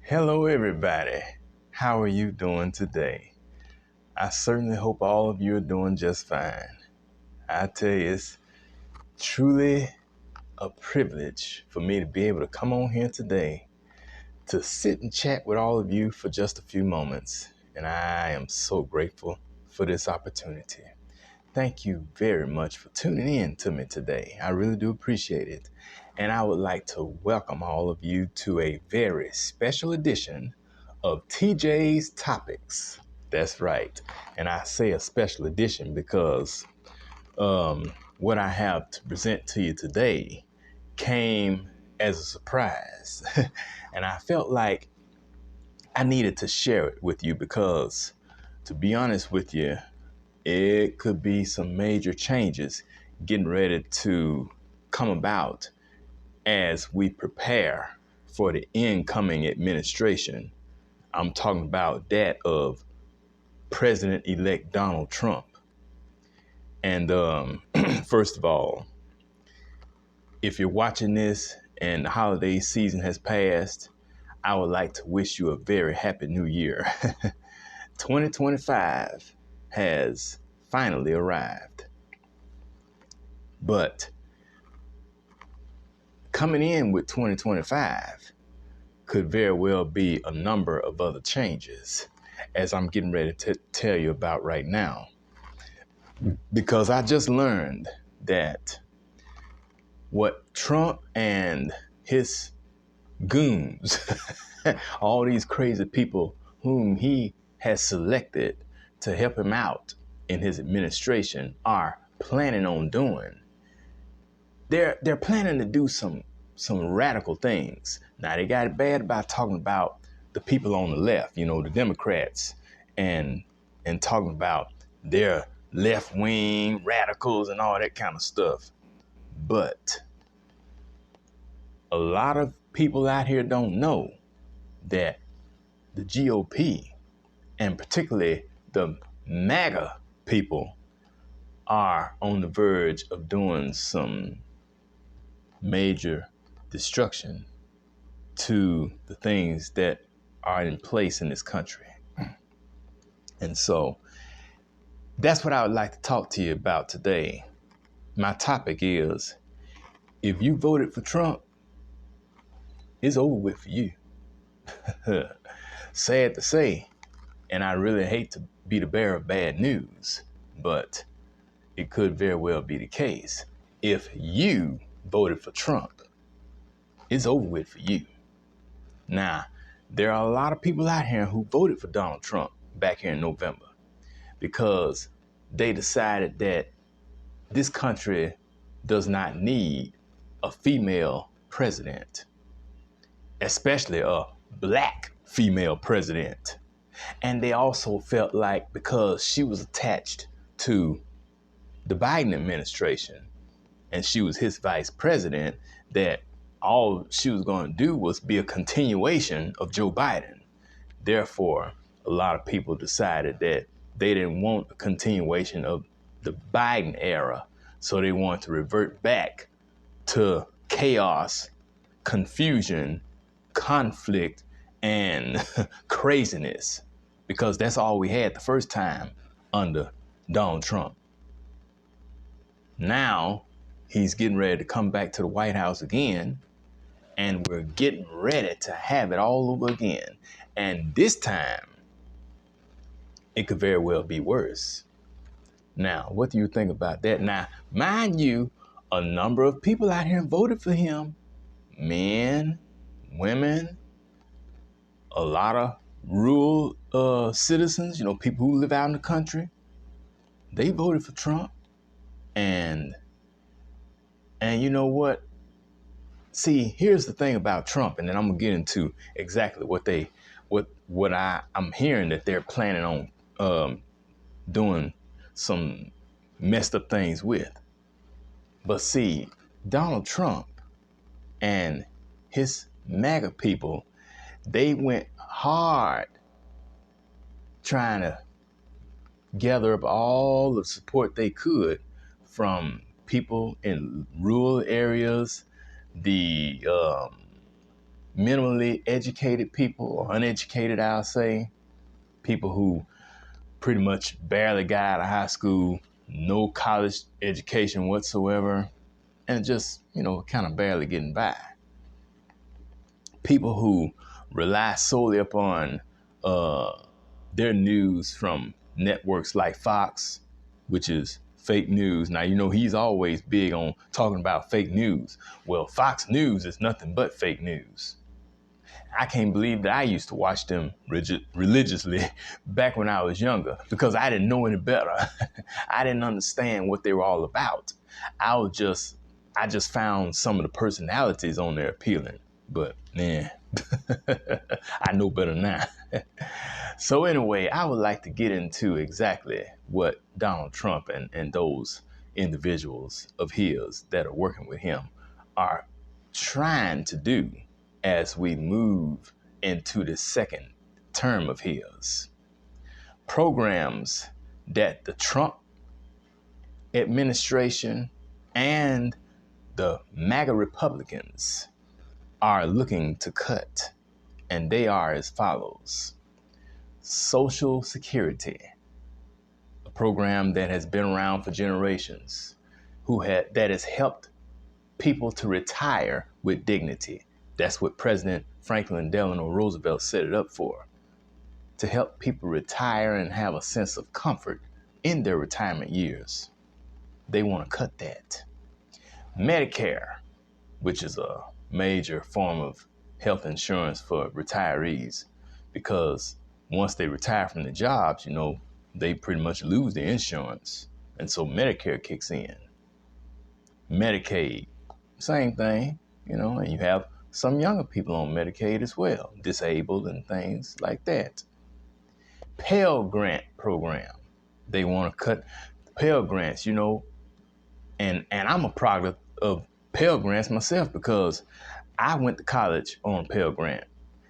Hello, everybody. How are you doing today? I certainly hope all of you are doing just fine. I tell you, it's truly a privilege for me to be able to come on here today to sit and chat with all of you for just a few moments. And I am so grateful for this opportunity. Thank you very much for tuning in to me today. I really do appreciate it. And I would like to welcome all of you to a very special edition of TJ's Topics. That's right. And I say a special edition because what I have to present to you today came as a surprise. And I felt like I needed to share it with you because, to be honest with you, it could be some major changes getting ready to come about as we prepare for the incoming administration. I'm talking about that of President-elect Donald Trump. And first of all, if you're watching this and the holiday season has passed, I would like to wish you a very happy new year. 2025 has finally arrived. But coming in with 2025 could very well be a number of other changes, as I'm getting ready to tell you about right now. Because I just learned that what Trump and his goons, all these crazy people whom he has selected to help him out in his administration, are planning on doing, they're planning to do some radical things. Now, they got it bad about talking about the people on the left, the Democrats, and talking about their left wing radicals and all that kind of stuff. But a lot of people out here don't know that the GOP, and particularly the MAGA people, are on the verge of doing some major destruction to the things that are in place in this country. And so that's what I would like to talk to you about today. My topic is, if you voted for Trump, it's over with for you. Sad to say, and I really hate to be the bearer of bad news, but it could very well be the case. If you voted for Trump, it's over with for you. Now, there are a lot of people out here who voted for Donald Trump back here in November because they decided that this country does not need a female president, especially a black female president. And they also felt like because she was attached to the Biden administration and she was his vice president, that all she was going to do was be a continuation of Joe Biden. Therefore, a lot of people decided that they didn't want a continuation of the Biden era. So they wanted to revert back to chaos, confusion, conflict, and craziness, because that's all we had the first time under Donald Trump. Now he's getting ready to come back to the White House again, and we're getting ready to have it all over again. And this time, it could very well be worse. Now, what do you think about that? Now, mind you, a number of people out here voted for him. Men, women, a lot of rural citizens, people who live out in the country. They voted for Trump. And you know what? See, here's the thing about Trump, and then I'm gonna get into exactly what I'm hearing that they're planning on doing some messed up things with. But see, Donald Trump and his MAGA people, they went hard trying to gather up all the support they could from people in rural areas, the minimally educated people, or uneducated, I'll say, people who pretty much barely got out of high school, no college education whatsoever, and just, kind of barely getting by. People who rely solely upon their news from networks like Fox, which is fake news. Now, he's always big on talking about fake news. Well, Fox News is nothing but fake news. I can't believe that I used to watch them religiously back when I was younger, because I didn't know any better. I didn't understand what they were all about. I just found some of the personalities on there appealing, but man, I know better now. So anyway, I would like to get into exactly what Donald Trump and those individuals of his that are working with him are trying to do as we move into the second term of his. Programs that the Trump administration and the MAGA Republicans are looking to cut, and they are as follows. Social Security, a program that has been around for generations, that has helped people to retire with dignity. That's what President Franklin Delano Roosevelt set it up for, to help people retire and have a sense of comfort in their retirement years. They want to cut that. Medicare, which is a major form of health insurance for retirees, because once they retire from the jobs, they pretty much lose their insurance. And so Medicare kicks in. Medicaid, same thing, and you have some younger people on Medicaid as well, disabled and things like that. PIL Grant program, they want to cut PIL Grants, and I'm a product of PIL Grants myself, because I went to college on Pell Grant.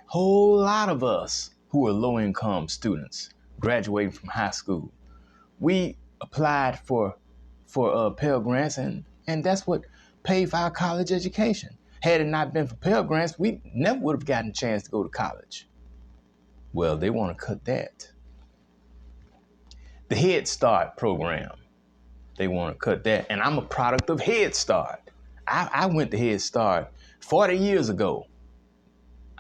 Whole lot of us who are low-income students graduating from high school, we applied for Pell Grants, and that's what paid for our college education. Had it not been for Pell Grants, we never would have gotten a chance to go to college. Well, they want to cut that. The Head Start program, they want to cut that, and I'm a product of Head Start. I went to Head Start 40 years ago.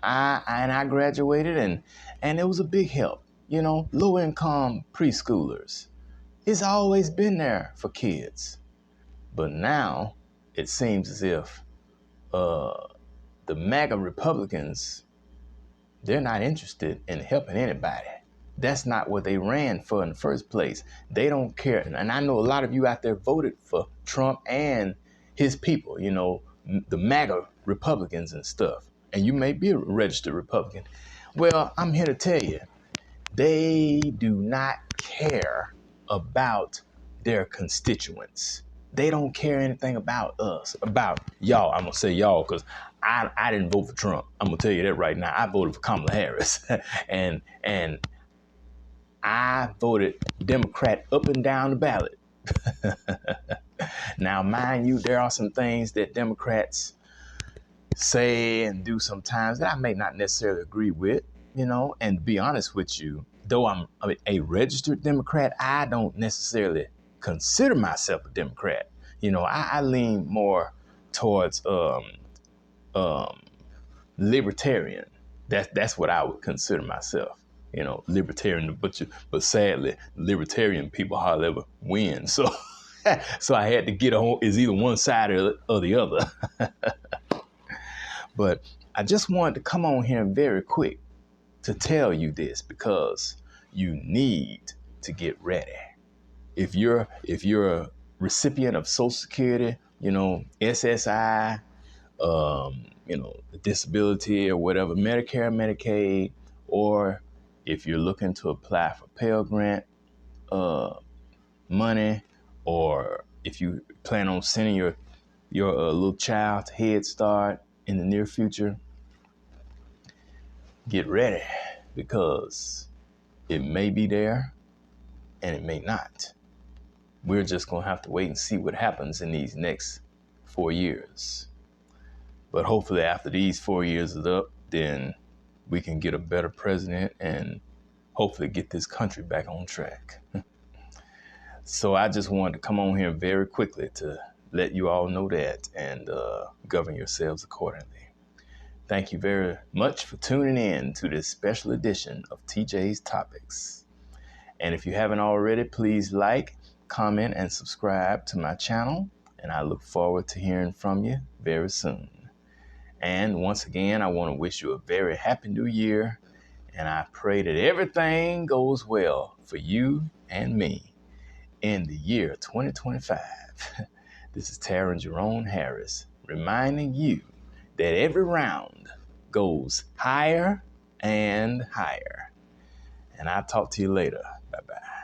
I graduated, and it was a big help. Low income preschoolers. It's always been there for kids. But now it seems as if the MAGA Republicans, they're not interested in helping anybody. That's not what they ran for in the first place. They don't care. And I know a lot of you out there voted for Trump and his people, the MAGA Republicans and stuff. And you may be a registered Republican. Well, I'm here to tell you, they do not care about their constituents. They don't care anything about us, about y'all. I'm going to say y'all because I didn't vote for Trump. I'm going to tell you that right now. I voted for Kamala Harris. and I voted Democrat up and down the ballot. Now, mind you, there are some things that Democrats say and do sometimes that I may not necessarily agree with, and to be honest with you, though I'm a registered Democrat, I don't necessarily consider myself a Democrat. I lean more towards libertarian. That's what I would consider myself. Libertarian, but sadly, libertarian people hardly ever win. So, so I had to get on. Is either one side or the other. But I just wanted to come on here very quick to tell you this, because you need to get ready. If you're a recipient of Social Security, SSI, disability or whatever, Medicare, Medicaid, or if you're looking to apply for Pell Grant money, or if you plan on sending your little child to Head Start in the near future, get ready, because it may be there and it may not. We're just going to have to wait and see what happens in these next 4 years. But hopefully after these 4 years is up, then we can get a better president and hopefully get this country back on track. So I just wanted to come on here very quickly to let you all know that and govern yourselves accordingly. Thank you very much for tuning in to this special edition of TJ's Topics. And if you haven't already, please like, comment, and subscribe to my channel. And I look forward to hearing from you very soon. And once again, I want to wish you a very happy new year. And I pray that everything goes well for you and me in the year 2025. This is Taryn Jerome Harris reminding you that every round goes higher and higher. And I'll talk to you later. Bye-bye.